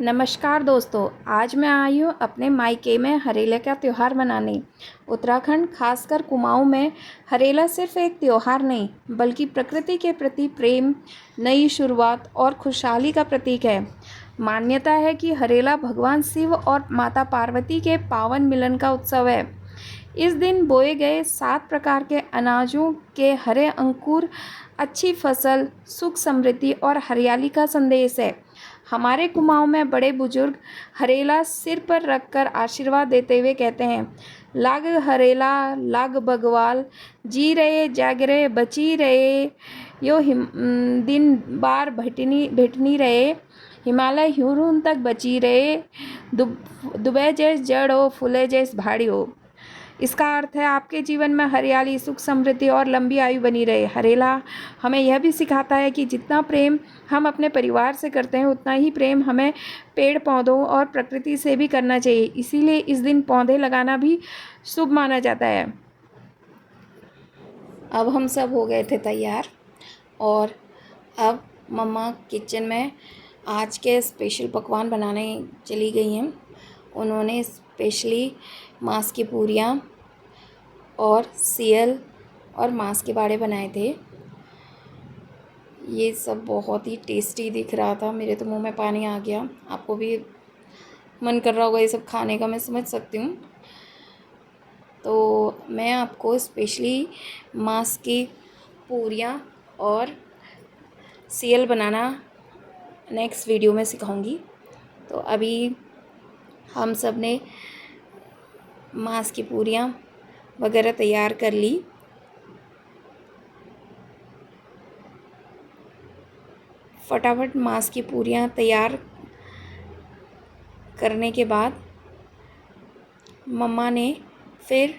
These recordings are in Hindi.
नमस्कार दोस्तों, आज मैं आई हूँ अपने मायके में हरेले का त्यौहार मनाने। उत्तराखंड खासकर कुमाऊँ में हरेला सिर्फ एक त्यौहार नहीं बल्कि प्रकृति के प्रति प्रेम, नई शुरुआत और खुशहाली का प्रतीक है। मान्यता है कि हरेला भगवान शिव और माता पार्वती के पावन मिलन का उत्सव है। इस दिन बोए गए 7 प्रकार के अनाजों के हरे अंकुर अच्छी फसल, सुख समृद्धि और हरियाली का संदेश है। हमारे कुमाऊं में बड़े बुजुर्ग हरेला सिर पर रखकर आशीर्वाद देते हुए कहते हैं, लाग हरेला लाग बगवाल, जी रहे जाग रहे बची रहे, यो दिन बार भेटनी रहे, हिमालय ह्यूरून तक बची रहे, दुबे जैस जड़ हो फूले जैस भाड़ी हो। इसका अर्थ है आपके जीवन में हरियाली, सुख समृद्धि और लंबी आयु बनी रहे। हरेला हमें यह भी सिखाता है कि जितना प्रेम हम अपने परिवार से करते हैं उतना ही प्रेम हमें पेड़ पौधों और प्रकृति से भी करना चाहिए। इसीलिए इस दिन पौधे लगाना भी शुभ माना जाता है। अब हम सब हो गए थे तैयार और अब मम्मा किचन में आज के स्पेशल पकवान बनाने चली गई हैं। उन्होंने स्पेशली मांस की पूरियाँ और सियल और मांस के बाड़े बनाए थे। ये सब बहुत ही टेस्टी दिख रहा था, मेरे तो मुंह में पानी आ गया। आपको भी मन कर रहा होगा ये सब खाने का, मैं समझ सकती हूँ। तो मैं आपको स्पेशली मांस की पूरियाँ और सियल बनाना नेक्स्ट वीडियो में सिखाऊंगी। तो अभी हम सब ने मांस की पूरियाँ वगैरह तैयार कर ली। फटाफट मांस की पूरियाँ तैयार करने के बाद मम्मा ने फिर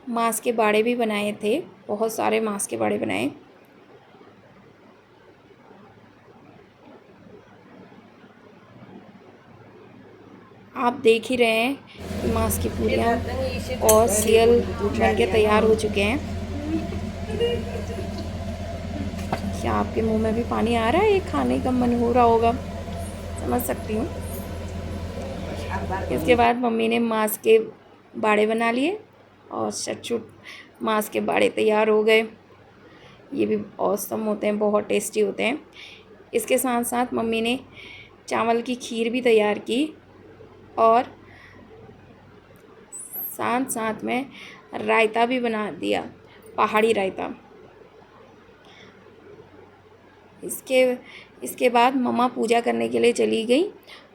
मांस के बाड़े भी बनाए थे। बहुत सारे मांस के बाड़े बनाए। आप देख ही रहे हैं कि मांस की पूरियाँ और सियल बनके तैयार हो चुके हैं। क्या आपके मुंह में भी पानी आ रहा है? ये खाने का मन हो रहा होगा, समझ सकती हूँ। इसके बाद मम्मी ने मांस के बाड़े बना लिए और चटचुट मांस के बाड़े तैयार हो गए। ये भी औसम होते हैं, बहुत टेस्टी होते हैं। इसके साथ साथ मम्मी ने चावल की खीर भी तैयार की और साथ साथ में रायता भी बना दिया, पहाड़ी रायता। इसके बाद मम्मा पूजा करने के लिए चली गई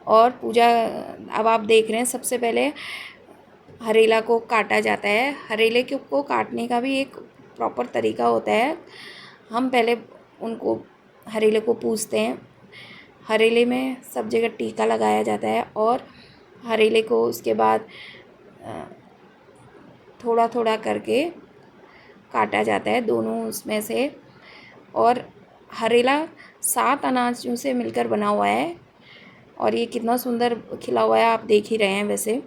और पूजा अब आप देख रहे हैं। सबसे पहले हरेला को काटा जाता है। हरेले को काटने का भी एक प्रॉपर तरीका होता है। हम पहले उनको हरेले को पूजते हैं। हरेले में सब जगह टीका लगाया जाता है और हरेले को उसके बाद थोड़ा थोड़ा करके काटा जाता है, दोनों उसमें से। और हरेला 7 अनाजों से मिलकर बना हुआ है और ये कितना सुंदर खिला हुआ है, आप देख ही रहे हैं। वैसे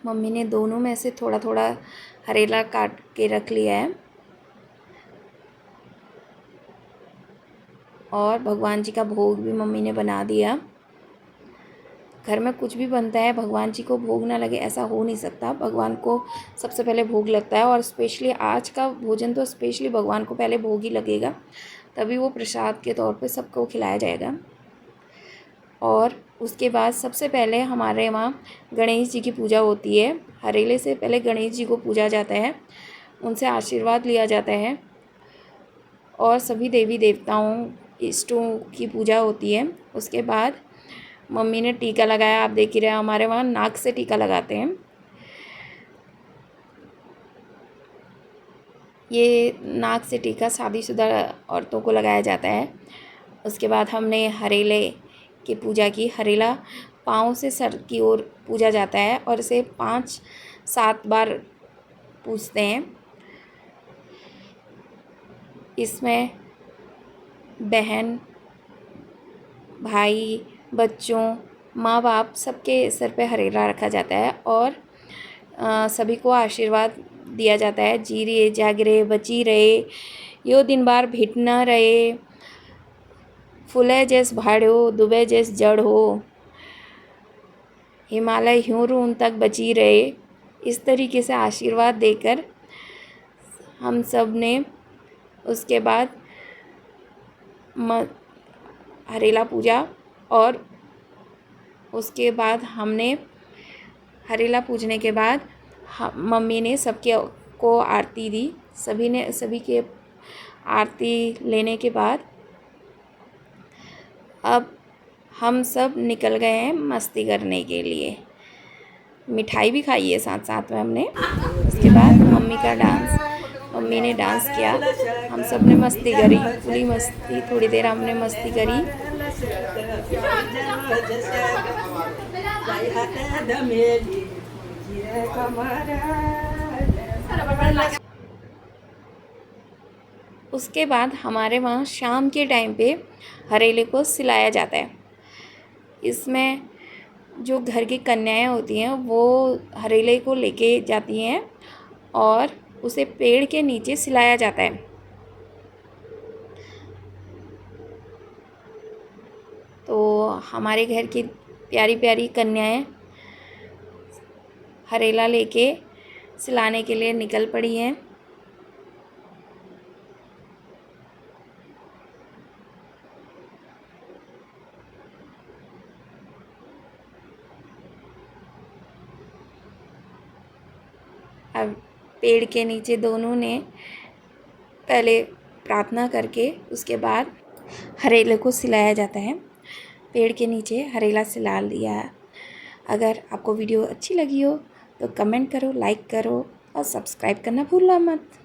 मम्मी ने दोनों में से थोड़ा थोड़ा हरेला काट के रख लिया है और भगवान जी का भोग भी मम्मी ने बना दिया। घर में कुछ भी बनता है, भगवान जी को भोग ना लगे ऐसा हो नहीं सकता। भगवान को सबसे पहले भोग लगता है और स्पेशली आज का भोजन तो स्पेशली भगवान को पहले भोग ही लगेगा, तभी वो प्रसाद के तौर पे सबको खिलाया जाएगा। और उसके बाद सबसे पहले हमारे वहाँ गणेश जी की पूजा होती है। हरेले से पहले गणेश जी को पूजा जाता है, उनसे आशीर्वाद लिया जाता है और सभी देवी देवताओं इष्टों की पूजा होती है। उसके बाद मम्मी ने टीका लगाया, आप देख ही रहे हैं। हमारे वहाँ नाक से टीका लगाते हैं। ये नाक से टीका शादीशुदा औरतों को लगाया जाता है। उसके बाद हमने हरेले की पूजा की। हरेला पाँव से सर की ओर पूजा जाता है और इसे 5-7 बार पूजते हैं। इसमें बहन, भाई, बच्चों, माँ बाप सबके सर पे हरेला रखा जाता है और सभी को आशीर्वाद दिया जाता है। जी रहे जाग रहे बची रहे, यो दिन बार भेटना रहे, फूले जैस भाड़ो दुबे जैस जड़ हो, हिमालय ह्यूं रून तक बची रहे, इस तरीके से आशीर्वाद देकर हम सब ने उसके बाद हरेला पूजा। और उसके बाद हमने हरेला पूजने के बाद मम्मी ने सबके को आरती दी। सभी के आरती लेने के बाद अब हम सब निकल गए हैं मस्ती करने के लिए। मिठाई भी खाई है साथ साथ में हमने। उसके बाद मम्मी ने डांस किया, हम सब ने मस्ती करी, पूरी मस्ती। थोड़ी देर हमने मस्ती करी। उसके बाद हमारे वहाँ शाम के टाइम पे हरेले को सिलाया जाता है। इसमें जो घर की कन्याएं होती हैं वो हरेले को लेके जाती हैं और उसे पेड़ के नीचे सिलाया जाता है। तो हमारे घर की प्यारी प्यारी कन्याएं हरेला लेके सिलाने के लिए निकल पड़ी हैं। अब पेड़ के नीचे दोनों ने पहले प्रार्थना करके उसके बाद हरेले को सिलाया जाता है। पेड़ के नीचे हरेला सिला लिया है। अगर आपको वीडियो अच्छी लगी हो तो कमेंट करो, लाइक करो और सब्सक्राइब करना भूलना मत।